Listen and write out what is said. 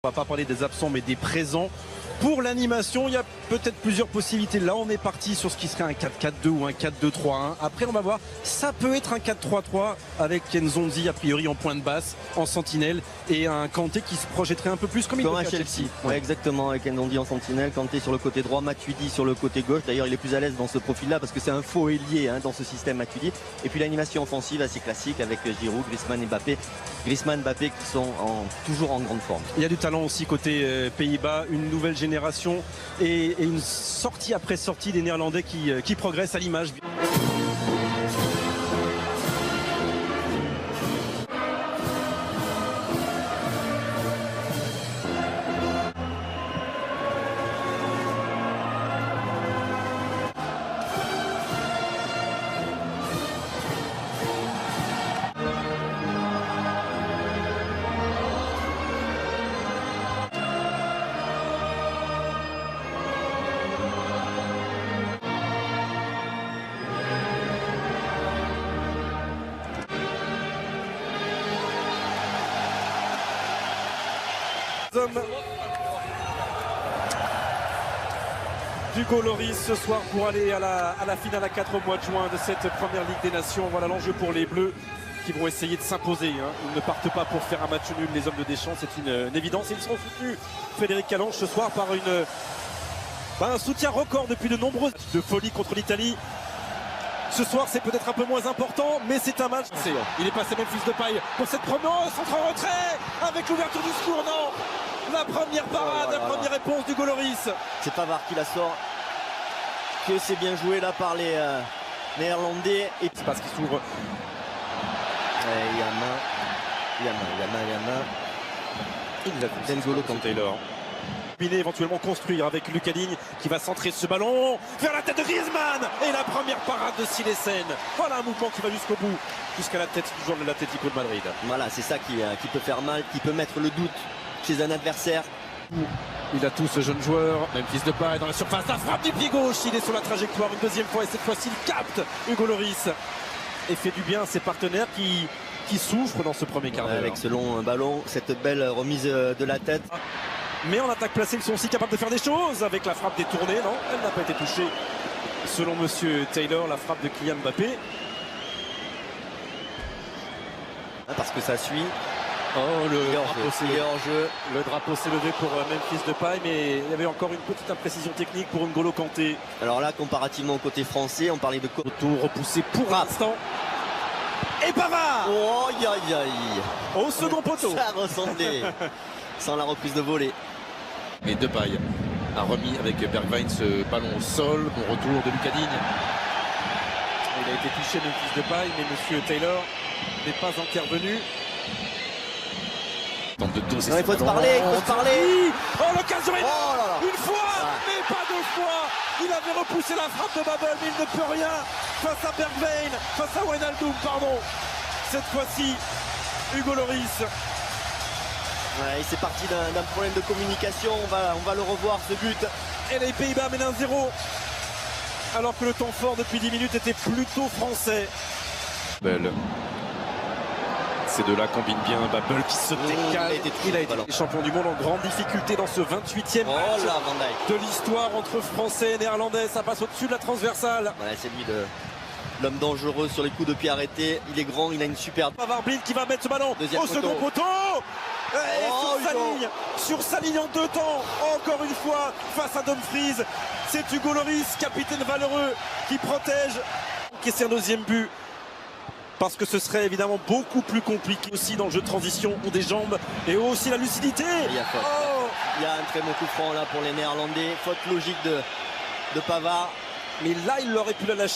On va pas parler des absents mais des présents. Pour l'animation, il y a peut-être plusieurs possibilités. Là, on est parti sur ce qui serait un 4-4-2 ou un 4-2-3-1. Après, on va voir, ça peut être un 4-3-3 avec Nzonzi a priori en pointe basse, en sentinelle, et un Kanté qui se projetterait un peu plus comme il comme le à fait à Chelsea. Ouais, exactement, avec Nzonzi en sentinelle, Kanté sur le côté droit, Matuidi sur le côté gauche. D'ailleurs, il est plus à l'aise dans ce profil-là parce que c'est un faux ailier dans ce système Matuidi. Et puis l'animation offensive assez classique avec Giroud, Griezmann et Mbappé. Griezmann, Mbappé qui sont toujours en grande forme. Il y a du talent aussi côté Pays-Bas, une nouvelle génération et une sortie après sortie des Néerlandais qui progressent à l'image. Hugo Lloris ce soir pour aller à la finale à 4 au mois de juin de cette première Ligue des Nations. Voilà l'enjeu pour les Bleus qui vont essayer de s'imposer. Ils ne partent pas pour faire un match nul, les hommes de Deschamps, c'est une évidence. Ils seront soutenus, Frédéric Calange, ce soir par un soutien record depuis de nombreuses de folie contre l'Italie. Ce soir, c'est peut-être un peu moins important, mais c'est un match. Il est passé Memphis Depay pour cette première centre en retrait avec l'ouverture du score. Non, la première parade, la première réponse d'Hugo Lloris. C'est Pavard qui la sort. Que c'est bien joué là par les Néerlandais. Et c'est parce qu'il s'ouvre. Il y a main. Il a fait N'Golo Kanté Taylor. Éventuellement construire avec Lucas Digne qui va centrer ce ballon vers la tête de Griezmann et la première parade de Silesen. Voilà un mouvement qui va jusqu'au bout, jusqu'à la tête du joueur de l'Atlético de Madrid. Voilà, c'est ça qui peut faire mal, qui peut mettre le doute chez un adversaire. Il a tout ce jeune joueur, Memphis Depay dans la surface, la frappe du pied gauche, il est sur la trajectoire une deuxième fois et cette fois-ci il capte Hugo Lloris et fait du bien à ses partenaires qui souffrent dans ce premier quart d'heure. Avec ce long ballon, cette belle remise de la tête. Mais en attaque placée, ils sont aussi capables de faire des choses avec la frappe détournée. Non, elle n'a pas été touchée. Selon monsieur Taylor, la frappe de Kylian Mbappé. Parce que ça suit. Oh, le drapeau s'est levé pour Memphis Depay, mais il y avait encore une petite imprécision technique pour N'Golo Kanté. Alors là, comparativement au côté français, on parlait de retour repoussé pour l'instant. Et Pavard. Oh, aïe, aïe, aïe. Au second poteau. Ça ressemblait sans la reprise de volée. Et Depay a remis avec Bergwijn ce ballon au sol. Bon retour de Lucas Digne. Il a été touché Memphis Depay, mais monsieur Taylor n'est pas intervenu. Tente de doser. Il faut se parler, Oh, l'occasion est là. Une fois, mais pas deux fois. Il avait repoussé la frappe de Babel, mais il ne peut rien face à Bergwijn, face à Wijnaldum, pardon. Cette fois-ci, Hugo Lloris. Ouais, c'est parti d'un problème de communication, on va le revoir ce but. Et les Pays-Bas mènent 1-0. Alors que le temps fort depuis 10 minutes était plutôt français. Belle. Ces deux-là combinent bien. Babel qui se décale. Il a été champion du monde en grande difficulté dans ce 28e match de l'histoire entre Français et Néerlandais. Ça passe au-dessus de la transversale. Voilà, c'est lui l'homme dangereux sur les coups de pied arrêtés. Il est grand, il a une superbe. Pavard qui va mettre ce ballon au second poteau. Sur sa ligne en deux temps, encore une fois, face à Dumfries. C'est Hugo Lloris, capitaine valeureux, qui protège. Et c'est un deuxième but. Parce que ce serait évidemment beaucoup plus compliqué aussi dans le jeu de transition, ont des jambes et aussi la lucidité. Il y a faute. Il y a un très bon coup franc là pour les Néerlandais. Faute logique de Pavard. Mais là, il aurait pu la lâcher.